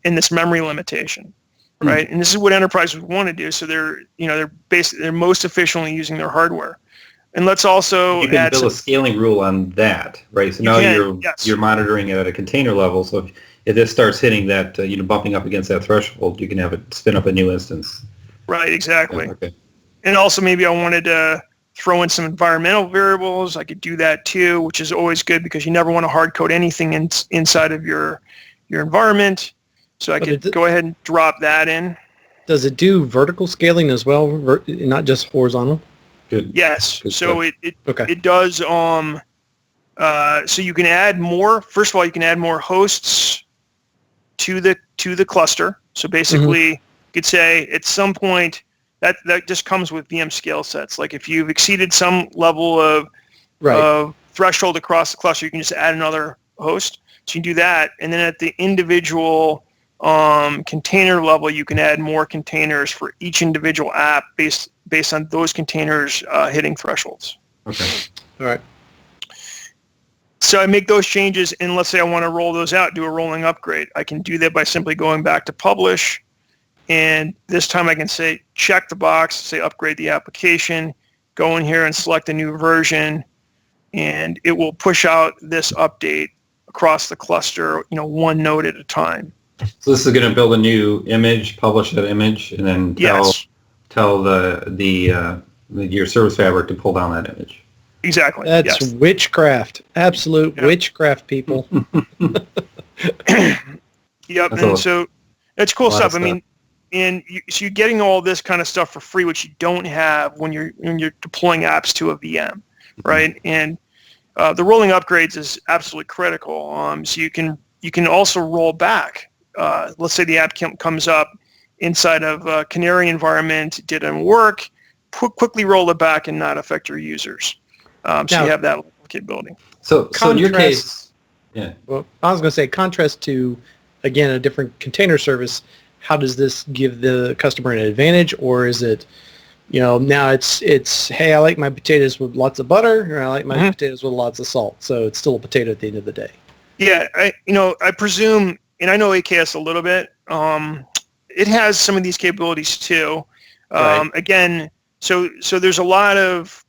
this memory limitation, right? And this is what enterprises want to do. So they're most efficiently using their hardware. And let's also you can build a scaling rule on that, right? So now you're monitoring it at a container level. So if this starts hitting that, bumping up against that threshold, you can have it spin up a new instance. Right, exactly. Okay. And also maybe I wanted to throw in some environmental variables. I could do that too, which is always good because you never want to hard code anything inside of your environment. So I could go ahead and drop that in. Does it do vertical scaling as well, not just horizontal? Good. Yes. Good so stuff. it does. So you can add more. First of all, you can add more hosts to the cluster. So basically, you could say at some point that just comes with VM scale sets. Like if you've exceeded some level of threshold across the cluster, you can just add another host. So you can do that, and then at the individual container level, you can add more containers for each individual app based on those containers hitting thresholds. Okay. All right. So I make those changes, and let's say I want to roll those out, do a rolling upgrade. I can do that by simply going back to publish, and this time I can say check the box, say upgrade the application, go in here and select a new version, and it will push out this update across the cluster, one node at a time. So this is going to build a new image, publish that image, and then tell your Service Fabric to pull down that image. Exactly. That's witchcraft. Absolute witchcraft, people. Yep. And so that's cool stuff. I mean, so you're getting all this kind of stuff for free, which you don't have when you're deploying apps to a VM, right? And the rolling upgrades is absolutely critical. So you can also roll back. Let's say the app comes up inside of a Canary environment, didn't work, quickly roll it back and not affect your users. So you have that capability. So in your case, well, I was going to say, contrast to, again, a different container service, how does this give the customer an advantage, or is it, now it's hey, I like my potatoes with lots of butter, or I like my potatoes with lots of salt, so it's still a potato at the end of the day. Yeah, I presume, and I know AKS a little bit. It has some of these capabilities too. Right. Again, so there's a lot of,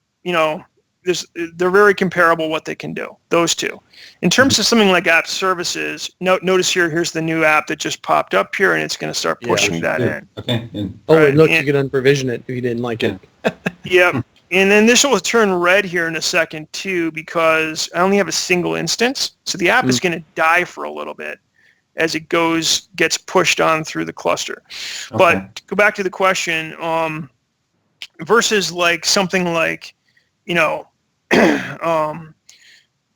they're very comparable what they can do, those two. In terms of something like app services, notice here's the new app that just popped up here, and it's going to start pushing that in. Okay. And look, you can unprovision it if you didn't like it. Yep. And then this will turn red here in a second too, because I only have a single instance. So the app is going to die for a little bit as it gets pushed on through the cluster. Okay. But to go back to the question, versus like something like,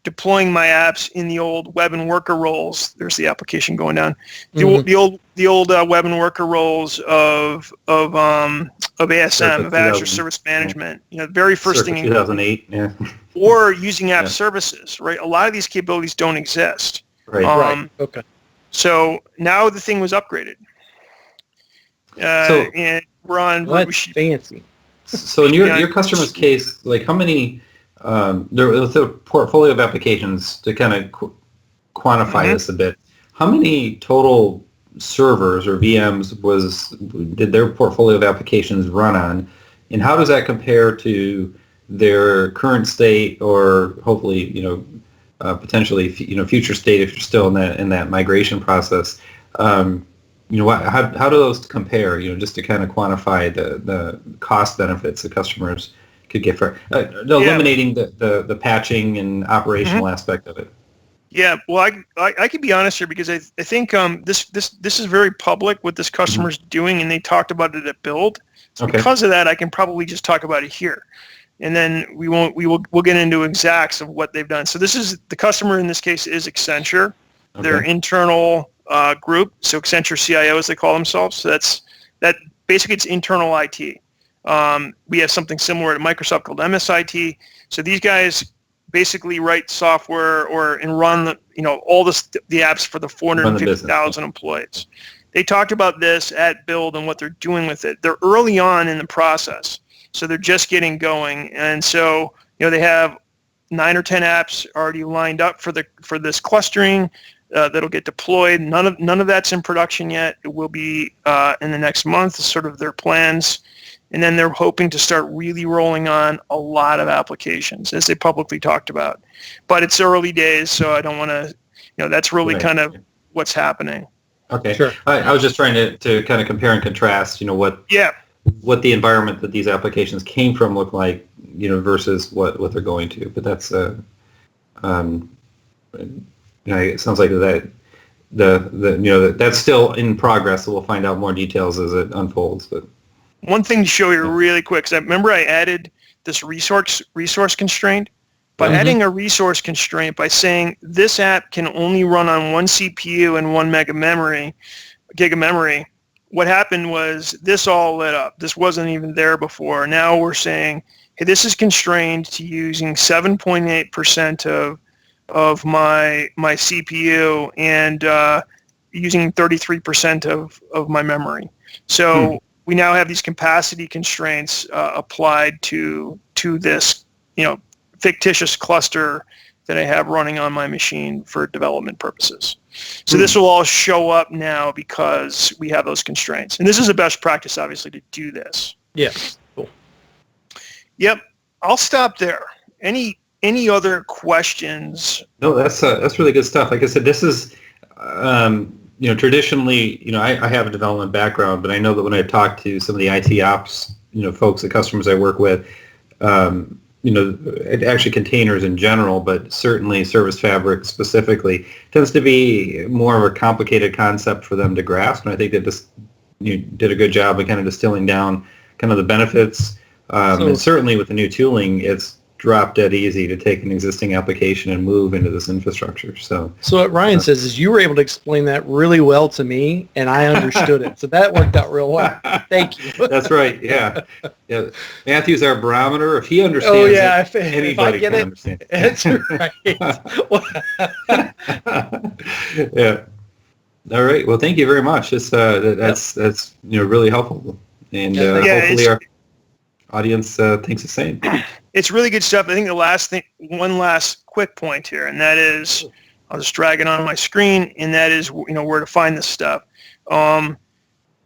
deploying my apps in the old web and worker roles. There's the application going down. The old web and worker roles of ASM, of Azure Service Management. Very first thing in 2008. Yeah. Or using app services. Right. A lot of these capabilities don't exist. Right. Right. Okay. So now the thing was upgraded. And we're on. That's fancy. So in your customer's case, like how many? There's a portfolio of applications to kind of quantify this a bit. How many total servers or VMs did their portfolio of applications run on, and how does that compare to their current state, or hopefully potentially future state if you're still in that migration process? How do those compare? Just to kind of quantify the cost benefits the customers could get for eliminating the patching and operational aspect of it. Yeah, well, I can be honest here because I think this is very public what this customer's doing, and they talked about it at Build. So because of that, I can probably just talk about it here, and then we'll get into exacts of what they've done. So this is the customer in this case is Accenture, their internal group. So Accenture CIO, as they call themselves. So that basically it's internal IT. We have something similar at Microsoft called MSIT. So these guys basically write software and run all the apps for the 450,000 employees. They talked about this at Build and what they're doing with it. They're early on in the process, so they're just getting going, and so they have 9 or 10 apps already lined up for this clustering that'll get deployed. None of that's in production yet. It will be in the next month, sort of their plans. And then they're hoping to start really rolling on a lot of applications, as they publicly talked about. But it's early days, so I don't want to, that's really kind of what's happening. Okay. Sure. I was just trying to kind of compare and contrast, what the environment that these applications came from look like, versus what they're going to. But that's, it sounds like that that's still in progress. So we'll find out more details as it unfolds. But one thing to show you really quick, because I remember I added this resource constraint. By adding a resource constraint, by saying this app can only run on 1 CPU and 1 gig of memory, what happened was this all lit up. This wasn't even there before. Now we're saying, hey, this is constrained to using 7.8% of my CPU and using 33% of my memory. So we now have these capacity constraints applied to this, fictitious cluster that I have running on my machine for development purposes. So this will all show up now because we have those constraints. And this is a best practice, obviously, to do this. Yeah. Cool. Yep. I'll stop there. Any other questions? No, that's really good stuff. Like I said, this is, traditionally, I have a development background, but I know that when I talk to some of the IT ops, folks, the customers I work with, actually containers in general, but certainly Service Fabric specifically, tends to be more of a complicated concept for them to grasp. And I think that you did a good job of kind of distilling down kind of the benefits. And certainly with the new tooling, it's drop dead easy to take an existing application and move into this infrastructure. So what Ryan says is you were able to explain that really well to me, and I understood it. So that worked out real well. Thank you. That's right. Yeah. Matthew's our barometer. If he understands anybody can understand it. That's right. Yeah. All right. Well, thank you very much. That's really helpful, and hopefully our audience thinks the same. It's really good stuff. I think one last quick point here, and that is, I'll just drag it on my screen, and that is, where to find this stuff.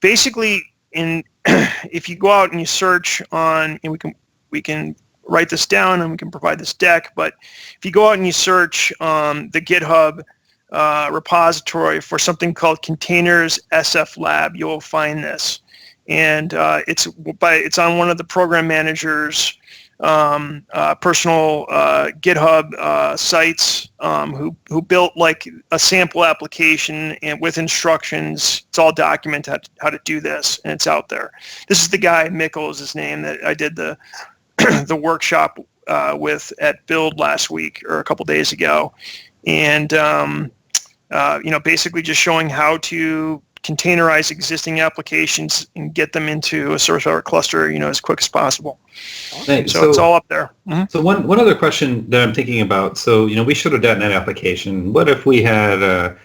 Basically, if you go out and you search on, and we can write this down and we can provide this deck, but if you go out and you search the GitHub repository for something called Containers SF Lab, you'll find this. And it's on one of the program managers' personal GitHub sites, who built like a sample application and with instructions. It's all documented how to do this, and it's out there. This is the guy, Mikkel is his name, that I did the the workshop with at Build last week or a couple days ago, and basically just showing how to containerize existing applications and get them into a Service Fabric cluster, as quick as possible. Thanks. So it's all up there. Mm-hmm. So one other question that I'm thinking about. So we showed a .NET application. What if we had a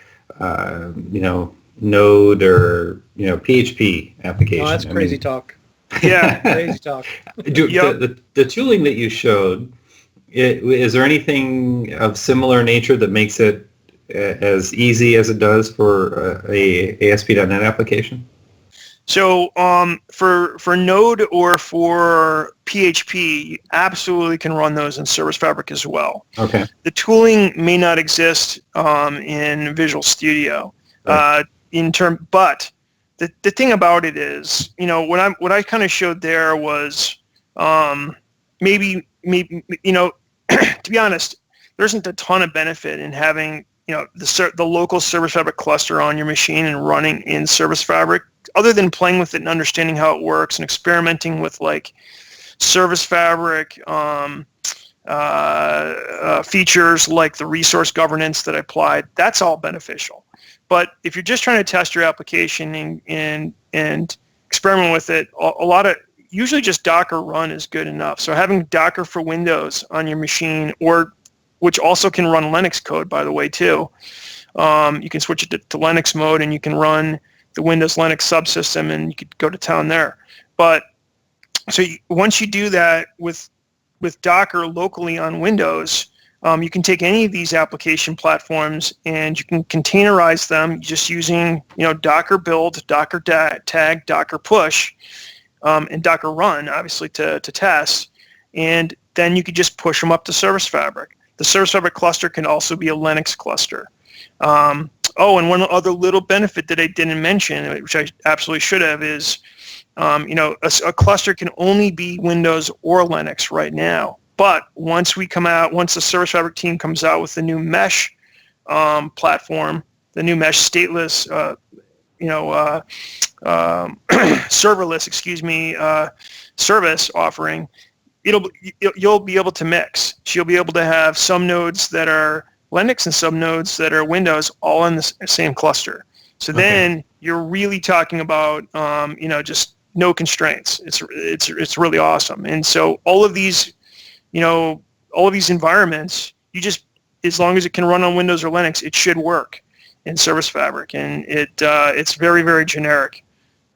Node or PHP application? Oh, that's crazy talk. Yeah, crazy talk. The tooling that you showed, is there anything of similar nature that makes it as easy as it does for a ASP.NET application? So for Node or for PHP, you absolutely can run those in Service Fabric as well. Okay. The tooling may not exist in Visual Studio, right. But the thing about it is, what I kind of showed there was maybe to be honest, there isn't a ton of benefit in having the local Service Fabric cluster on your machine and running in Service Fabric, other than playing with it and understanding how it works and experimenting with like Service Fabric features like the resource governance that I applied. That's all beneficial. But if you're just trying to test your application and experiment with it, a lot of usually just Docker run is good enough. So having Docker for Windows on your machine, or which also can run Linux code, by the way, too. You can switch it to Linux mode, and you can run the Windows Linux subsystem, and you could go to town there. But so once you do that with Docker locally on Windows, you can take any of these application platforms and you can containerize them just using Docker build, Docker tag, Docker push, and Docker run, obviously, to test. And then you could just push them up to Service Fabric. The Service Fabric cluster can also be a Linux cluster. And one other little benefit that I didn't mention, which I absolutely should have, is a cluster can only be Windows or Linux right now. But once the Service Fabric team comes out with the new mesh platform, the new mesh stateless, serverless, service offering, you'll be able to mix. So you'll be able to have some nodes that are Linux and some nodes that are Windows all in the same cluster. So then you're really talking about just no constraints. It's really awesome. And so all of these environments, as long as it can run on Windows or Linux, it should work in Service Fabric, and it's very, very generic.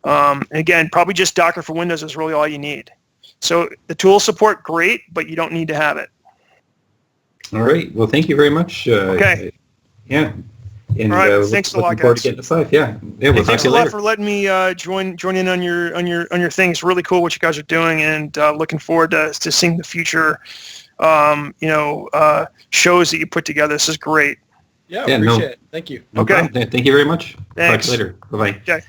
Again, probably just Docker for Windows is really all you need. So the tool support, great, but you don't need to have it. All right. Well, thank you very much. Okay. Yeah. And, all right. Thanks a lot, looking forward guys. to getting this live. Yeah. We'll thanks a lot for letting me join in on your thing. It's really cool what you guys are doing, and looking forward to seeing the future shows that you put together. This is great. Yeah, appreciate it. Thank you. Okay. Thank you very much. Thanks. Talk to you later. Bye-bye. Okay.